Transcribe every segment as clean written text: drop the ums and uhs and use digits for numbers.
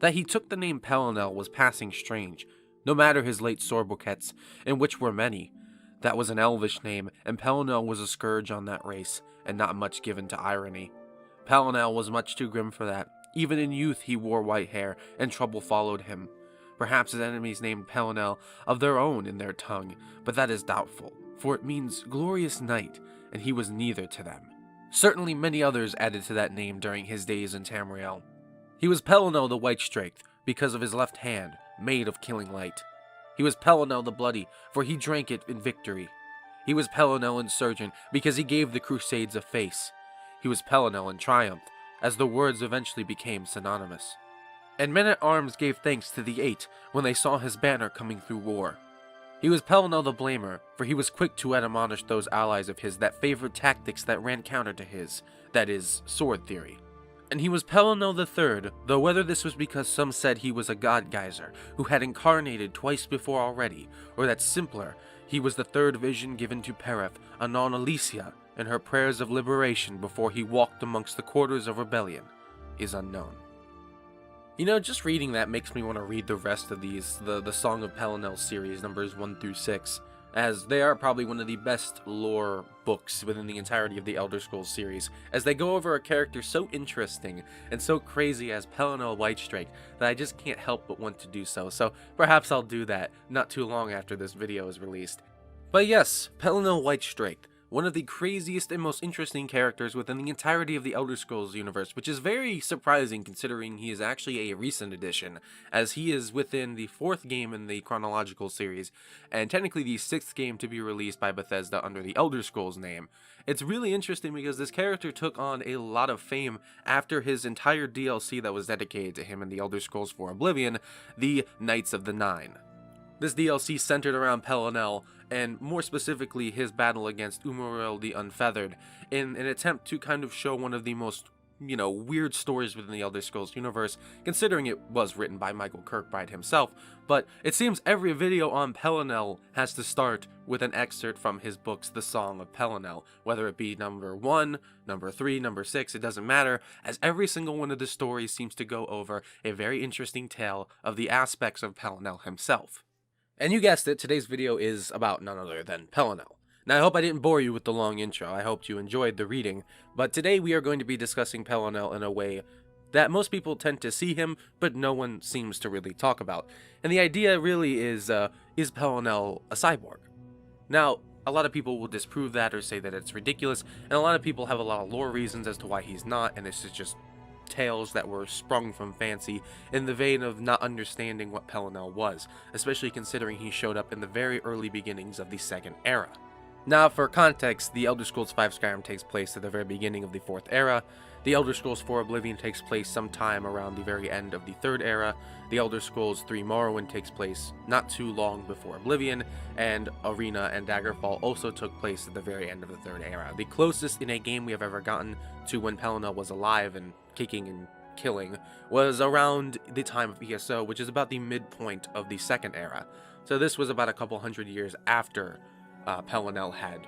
That he took the name Pelin-El was passing strange, no matter his late sobriquets, in which were many. That was an elvish name, and Pelin-El was a scourge on that race, and not much given to irony. Pelin-El was much too grim for that. Even in youth he wore white hair, and trouble followed him. Perhaps his enemies named Pelin-El of their own in their tongue, but that is doubtful, for it means glorious knight, and he was neither to them. Certainly many others added to that name during his days in Tamriel. He was Pelin-El the White-Straked, because of his left hand, made of killing light. He was Pelin-El the Bloody, for he drank it in victory. He was Pelin-El Insurgent, because he gave the Crusades a face. He was Pelin-El in Triumph, as the words eventually became synonymous. And men-at-arms gave thanks to the Eight when they saw his banner coming through war. He was Pelin-El the Blamer, for he was quick to admonish those allies of his that favored tactics that ran counter to his, that is, sword theory. And he was Pelin-El the Third, though whether this was because some said he was a god geyser, who had incarnated twice before already, or that simpler, he was the third vision given to Pereth, anon Alicia, in her prayers of liberation before he walked amongst the quarters of rebellion, is unknown. You know, just reading that makes me want to read the rest of these, the Song of Pelin-El series, numbers 1 through 6, as they are probably one of the best lore books within the entirety of the Elder Scrolls series, as they go over a character so interesting and so crazy as Pelin-El White-Straked that I just can't help but want to do so, so perhaps I'll do that not too long after this video is released. But yes, Pelin-El White-Straked, one of the craziest and most interesting characters within the entirety of the Elder Scrolls universe, which is very surprising considering he is actually a recent addition, as he is within the 4th game in the chronological series, and technically the 6th game to be released by Bethesda under the Elder Scrolls name. It's really interesting because this character took on a lot of fame after his entire DLC that was dedicated to him in the Elder Scrolls IV Oblivion, the Knights of the Nine. This DLC centered around Pelin-El, and more specifically his battle against Umuriel the Unfeathered, in an attempt to kind of show one of the most, weird stories within the Elder Scrolls universe, considering it was written by Michael Kirkbride himself, but it seems every video on Pelin-El has to start with an excerpt from his books, The Song of Pelin-El, whether it be number 1, number 3, number 6, it doesn't matter, as every single one of the stories seems to go over a very interesting tale of the aspects of Pelin-El himself. And you guessed it, today's video is about none other than Pelin-El. Now I hope I didn't bore you with the long intro, I hoped you enjoyed the reading, but today we are going to be discussing Pelin-El in a way that most people tend to see him, but no one seems to really talk about. And the idea really is Pelin-El a cyborg? Now, a lot of people will disprove that or say that it's ridiculous, and a lot of people have a lot of lore reasons as to why he's not, and this is just tales that were sprung from fancy in the vein of not understanding what Pelin-El was, especially considering he showed up in the very early beginnings of the Second Era. Now, for context, the Elder Scrolls V Skyrim takes place at the very beginning of the 4th Era, the Elder Scrolls IV Oblivion takes place sometime around the very end of the 3rd Era, the Elder Scrolls III Morrowind takes place not too long before Oblivion, and Arena and Daggerfall also took place at the very end of the 3rd Era. The closest in a game we have ever gotten to when Pelin-El was alive and kicking and killing was around the time of ESO, which is about the midpoint of the 2nd Era. So this was about a couple hundred years after Pelin-El had,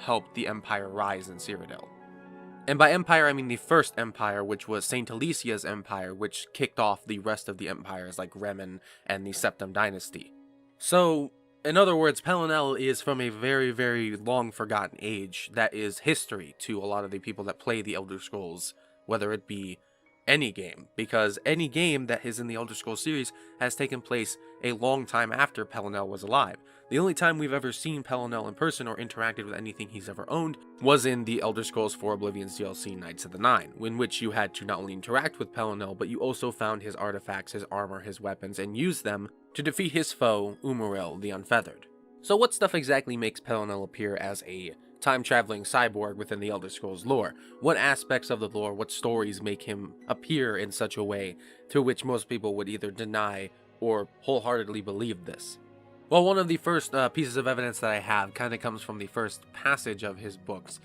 helped the Empire rise in Cyrodiil. And by Empire, I mean the First Empire, which was Saint Alicia's empire, which kicked off the rest of the empires like Remen and the Septim Dynasty. So, in other words, Pelin-El is from a very, very long forgotten age that is history to a lot of the people that play the Elder Scrolls, whether it be any game, because any game that is in the Elder Scrolls series has taken place a long time after Pelin-El was alive. The only time we've ever seen Pelin-El in person or interacted with anything he's ever owned was in the Elder Scrolls IV Oblivion's DLC Knights of the Nine, in which you had to not only interact with Pelin-El, but you also found his artifacts, his armor, his weapons, and used them to defeat his foe, Umuriel the Unfeathered. So what stuff exactly makes Pelin-El appear as a time-traveling cyborg within the Elder Scrolls lore? What aspects of the lore, what stories make him appear in such a way to which most people would either deny or wholeheartedly believe this? Well, one of the first pieces of evidence that I have kind of comes from the first passage of his books,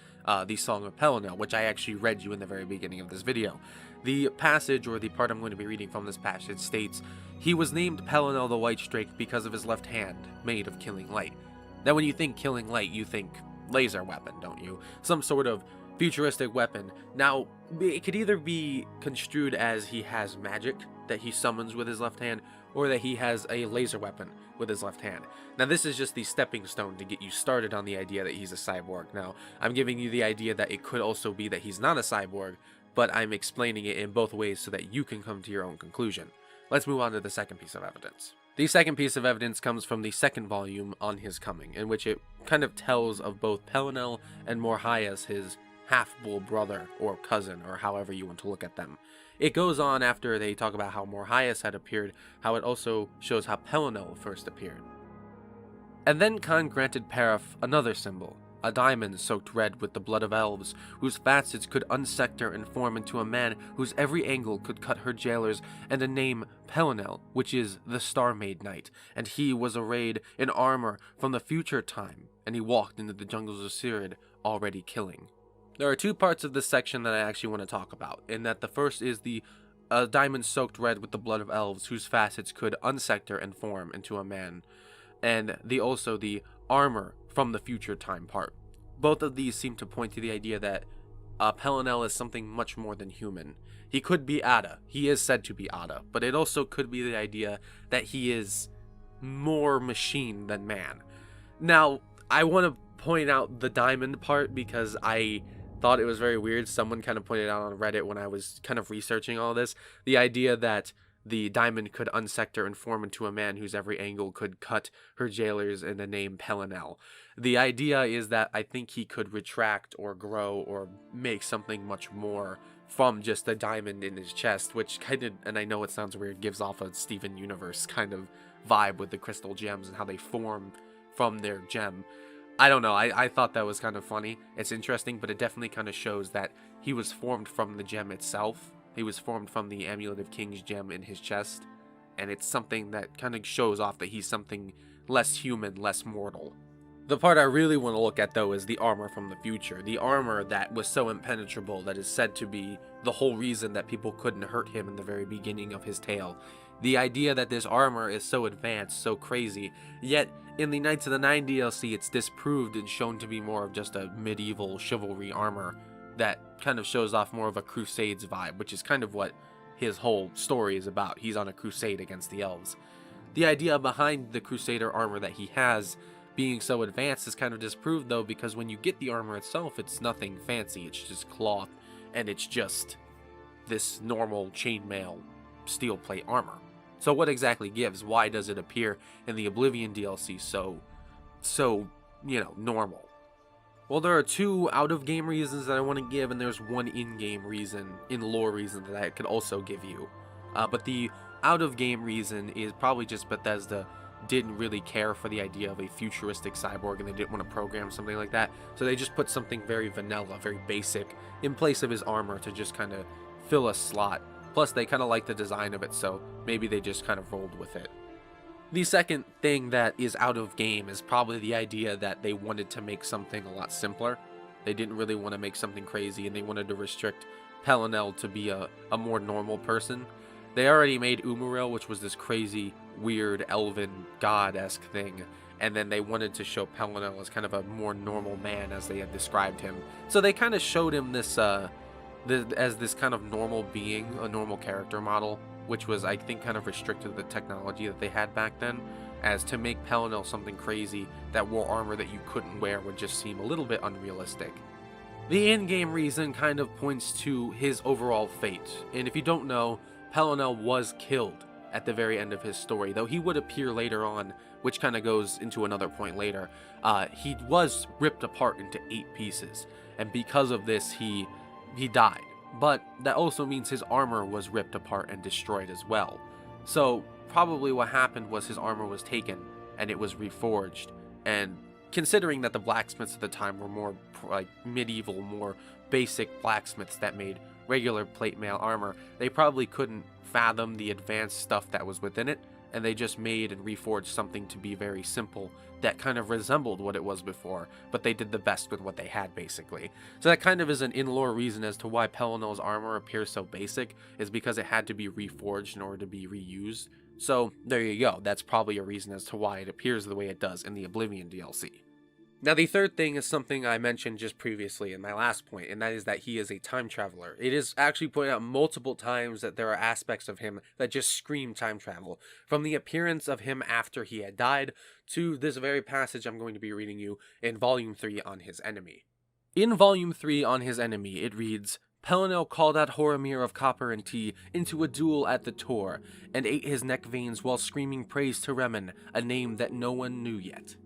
the Song of Pelin-El, which I actually read you in the very beginning of this video. The passage, or the part I'm going to be reading from this passage, states, "He was named Pelin-El the White-Straked because of his left hand, made of killing light." Now, when you think killing light, you think laser weapon, don't you? Some sort of futuristic weapon. Now, it could either be construed as he has magic that he summons with his left hand, or that he has a laser weapon with his left hand. Now this is just the stepping stone to get you started on the idea that he's a cyborg. Now I'm giving you the idea that it could also be that he's not a cyborg, but I'm explaining it in both ways so that you can come to your own conclusion. Let's move on to the second piece of evidence. The second piece of evidence comes from the second volume on his coming, in which it kind of tells of both Pelin-El and Morhias, his half-bull brother or cousin, or however you want to look at them. It goes on after they talk about how Morhias had appeared, how it also shows how Pelin-El first appeared. And then Khan granted Paraf another symbol, a diamond soaked red with the blood of elves, whose facets could unsector and form into a man whose every angle could cut her jailers, and a name, Pelin-El, which is the Star-Made Knight, and he was arrayed in armor from the future time, and he walked into the jungles of Sirid, already killing. There are two parts of this section that I actually want to talk about, in that the first is the diamond soaked red with the blood of elves, whose facets could unsector and form into a man, and also the armor from the future time part. Both of these seem to point to the idea that Pelin-El is something much more than human. He could be Ada. He is said to be Ada, but it also could be the idea that he is more machine than man. Now, I want to point out the diamond part because I thought it was very weird. Someone kind of pointed out on Reddit when I was kind of researching all this, the idea that the diamond could unsector and form into a man whose every angle could cut her jailers, in the name Pelin-El. The idea is that I think he could retract or grow or make something much more from just a diamond in his chest, which kind of, and I know it sounds weird, gives off a Steven Universe kind of vibe with the crystal gems and how they form from their gem. I don't know, I thought that was kind of funny. It's interesting, but it definitely kind of shows that he was formed from the gem itself. He was formed from the Amulet of King's gem in his chest, and it's something that kind of shows off that he's something less human, less mortal. The part I really want to look at, though, is the armor from the future. The armor that was so impenetrable that is said to be the whole reason that people couldn't hurt him in the very beginning of his tale. The idea that this armor is so advanced, so crazy, yet in the Knights of the Nine DLC it's disproved and shown to be more of just a medieval chivalry armor that kind of shows off more of a Crusades vibe, which is kind of what his whole story is about. He's on a crusade against the elves. The idea behind the Crusader armor that he has being so advanced is kind of disproved, though, because when you get the armor itself, it's nothing fancy. It's just cloth, and it's just this normal chainmail steel plate armor. So what exactly gives? Why does it appear in the Oblivion DLC so, normal? Well, there are two out-of-game reasons that I want to give, and there's one in-game reason, in-lore reason that I could also give you. But the out-of-game reason is probably just Bethesda didn't really care for the idea of a futuristic cyborg, and they didn't want to program something like that. So they just put something very vanilla, very basic, in place of his armor to just kind of fill a slot. Plus, they kind of like the design of it, so maybe they just kind of rolled with it. The second thing that is out of game is probably the idea that they wanted to make something a lot simpler. They didn't really want to make something crazy, and they wanted to restrict Pelin-El to be a more normal person. They already made Umariel, which was this crazy, weird, elven, god-esque thing, and then they wanted to show Pelin-El as kind of a more normal man as they had described him. So they kind of showed him this, as this kind of normal being, a normal character model, which was, I think, kind of restricted to the technology that they had back then, as to make Pelin-El something crazy that wore armor that you couldn't wear would just seem a little bit unrealistic. The in-game reason kind of points to his overall fate, and if you don't know, Pelin-El was killed at the very end of his story, though he would appear later on, which kind of goes into another point later. He was ripped apart into 8 pieces, and because of this, he died. But that also means his armor was ripped apart and destroyed as well. So probably what happened was his armor was taken and it was reforged. And considering that the blacksmiths at the time were more like medieval, more basic blacksmiths that made regular plate mail armor, they probably couldn't fathom the advanced stuff that was within it, and they just made and reforged something to be very simple that kind of resembled what it was before, but they did the best with what they had, basically. So that kind of is an in-lore reason as to why Pelin-El's armor appears so basic, is because it had to be reforged in order to be reused. So there you go, that's probably a reason as to why it appears the way it does in the Oblivion DLC. Now, the third thing is something I mentioned just previously in my last point, and that is that he is a time traveler. It is actually pointed out multiple times that there are aspects of him that just scream time travel. From the appearance of him after he had died, to this very passage I'm going to be reading you in Volume 3 on his enemy. In Volume 3 on his enemy, it reads, Pelin-El called out Horemir of Copper and Tea into a duel at the Tor, and ate his neck veins while screaming praise to Remen, a name that no one knew yet.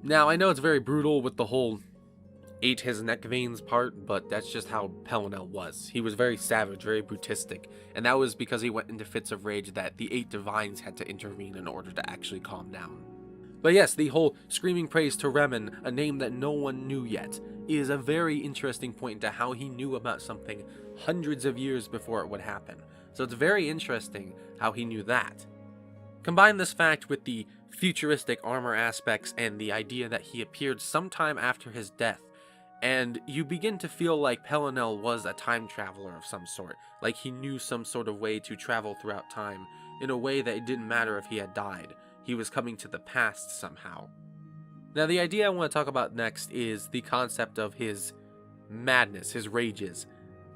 Now, I know it's very brutal with the whole ate his neck veins part, but that's just how Pelin-El was. He was very savage, very brutistic, and that was because he went into fits of rage that the 8 divines had to intervene in order to actually calm down. But yes, the whole screaming praise to Remen, a name that no one knew yet, is a very interesting point into how he knew about something hundreds of years before it would happen. So it's very interesting how he knew that. Combine this fact with the futuristic armor aspects and the idea that he appeared sometime after his death, and you begin to feel like Pelin-El was a time traveler of some sort, like he knew some sort of way to travel throughout time, in a way that it didn't matter if he had died. He was coming to the past somehow. Now, the idea I want to talk about next is the concept of his madness, his rages.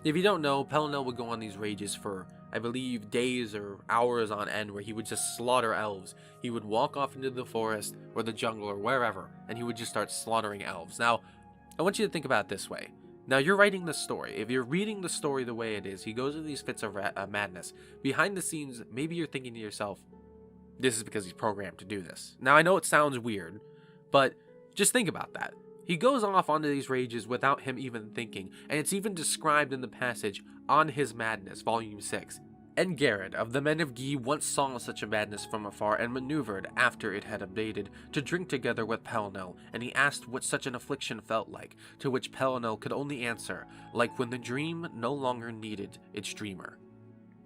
If you don't know, Pelin-El would go on these rages for, I believe, days or hours on end, where he would just slaughter elves. He would walk off into the forest or the jungle or wherever, and he would just start slaughtering elves. Now, I want you to think about it this way. Now, you're writing the story. If you're reading the story the way it is, he goes into these fits of madness. Behind the scenes, maybe you're thinking to yourself, this is because he's programmed to do this. Now, I know it sounds weird, but just think about that. He goes off onto these rages without him even thinking, and it's even described in the passage On His Madness, Volume 6. And Garrett of the Men of Gi once saw such a madness from afar and maneuvered, after it had abated, to drink together with Pelin-El, and he asked what such an affliction felt like, to which Pelin-El could only answer, like when the dream no longer needed its dreamer.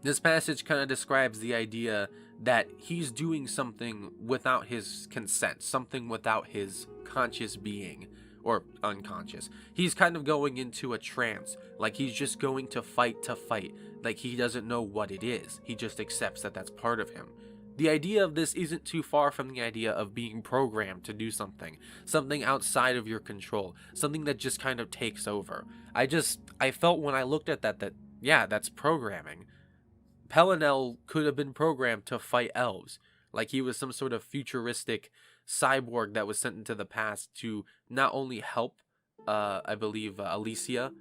This passage kind of describes the idea that he's doing something without his consent, something without his conscious being, or unconscious. He's kind of going into a trance, like he's just going to fight, like he doesn't know what it is. He just accepts that that's part of him. The idea of this isn't too far from the idea of being programmed to do something outside of your control, something that just kind of takes over. I felt when I looked at that, yeah, that's programming. Pelin-El could have been programmed to fight elves, like he was some sort of futuristic cyborg that was sent into the past to not only help, I believe, Alicia,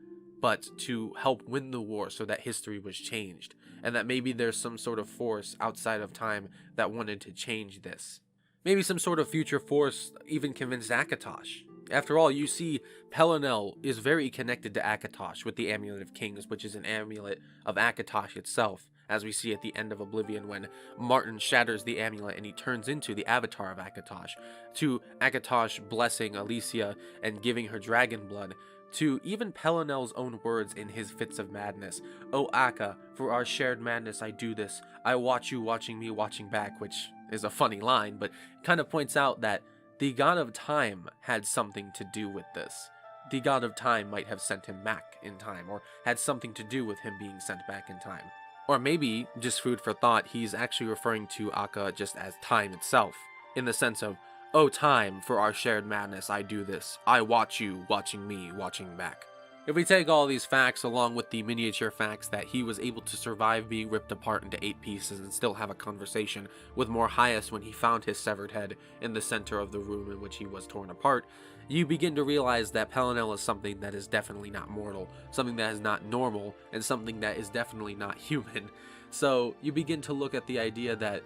but to help win the war so that history was changed, and that maybe there's some sort of force outside of time that wanted to change this. Maybe some sort of future force even convinced Akatosh. After all, you see, Pelin-El is very connected to Akatosh with the Amulet of Kings, which is an amulet of Akatosh itself, as we see at the end of Oblivion when Martin shatters the amulet and he turns into the avatar of Akatosh, to Akatosh blessing Alicia and giving her dragon blood, to even Pelin-El's own words in his fits of madness. "O Akka, for our shared madness I do this. I watch you watching me watching back," which is a funny line, but kind of points out that the god of time had something to do with this. The god of time might have sent him back in time, or had something to do with him being sent back in time. Or maybe, just food for thought, he's actually referring to Akka just as time itself, in the sense of, "Oh time, for our shared madness I do this. I watch you watching me watching back." If we take all these facts along with the miniature facts that he was able to survive being ripped apart into 8 pieces and still have a conversation with Morhias when he found his severed head in the center of the room in which he was torn apart, you begin to realize that Pelin-El is something that is definitely not mortal, something that is not normal, and something that is definitely not human. So you begin to look at the idea that,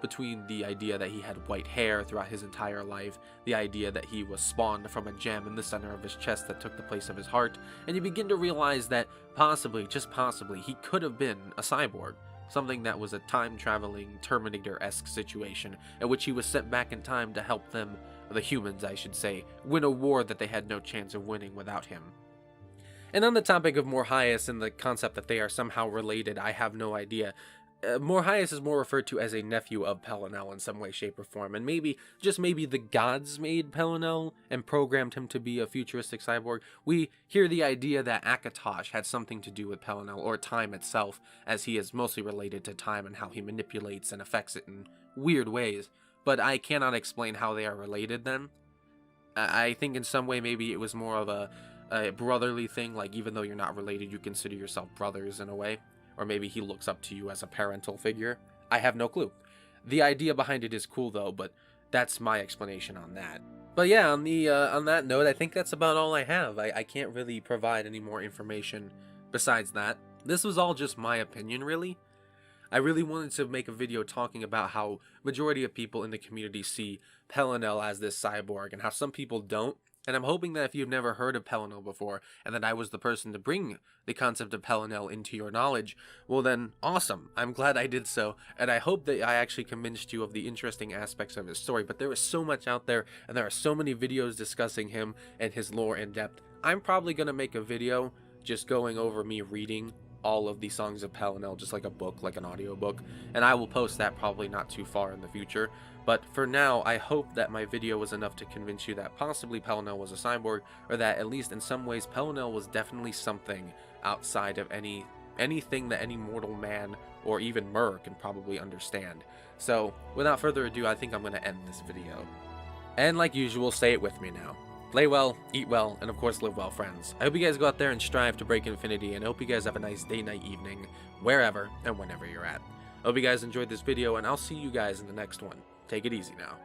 between the idea that he had white hair throughout his entire life, the idea that he was spawned from a gem in the center of his chest that took the place of his heart, and you begin to realize that possibly, just possibly, he could have been a cyborg. Something that was a time-traveling, Terminator-esque situation, in which he was sent back in time to help them, the humans I should say, win a war that they had no chance of winning without him. And on the topic of Morhias and the concept that they are somehow related, I have no idea. Morhias is more referred to as a nephew of Pelin-El in some way, shape, or form, and maybe, just maybe, the gods made Pelin-El and programmed him to be a futuristic cyborg. We hear the idea that Akatosh had something to do with Pelin-El, or time itself, as he is mostly related to time and how he manipulates and affects it in weird ways, but I cannot explain how they are related then. I think in some way maybe it was more of a brotherly thing, like even though you're not related, you consider yourself brothers in a way. Or maybe he looks up to you as a parental figure. I have no clue. The idea behind it is cool though, but that's my explanation on that. But yeah, on that note, I think that's about all I have. I can't really provide any more information besides that. This was all just my opinion, really. I really wanted to make a video talking about how majority of people in the community see Pelin-El as this cyborg and how some people don't. And I'm hoping that if you've never heard of Pelin-El before, and that I was the person to bring the concept of Pelin-El into your knowledge, well then, awesome. I'm glad I did so, and I hope that I actually convinced you of the interesting aspects of his story, but there is so much out there, and there are so many videos discussing him and his lore in depth. I'm probably going to make a video just going over me reading all of the songs of Pelin-El, just like a book, like an audiobook, and I will post that probably not too far in the future. But for now, I hope that my video was enough to convince you that possibly Pelin-El was a cyborg, or that at least in some ways Pelin-El was definitely something outside of anything that any mortal man or even Mer can probably understand. So without further ado, I think I'm going to end this video. And like usual, say it with me now. Play well, eat well, and of course live well, friends. I hope you guys go out there and strive to break infinity, and I hope you guys have a nice day, night, evening, wherever and whenever you're at. I hope you guys enjoyed this video, and I'll see you guys in the next one. Take it easy now.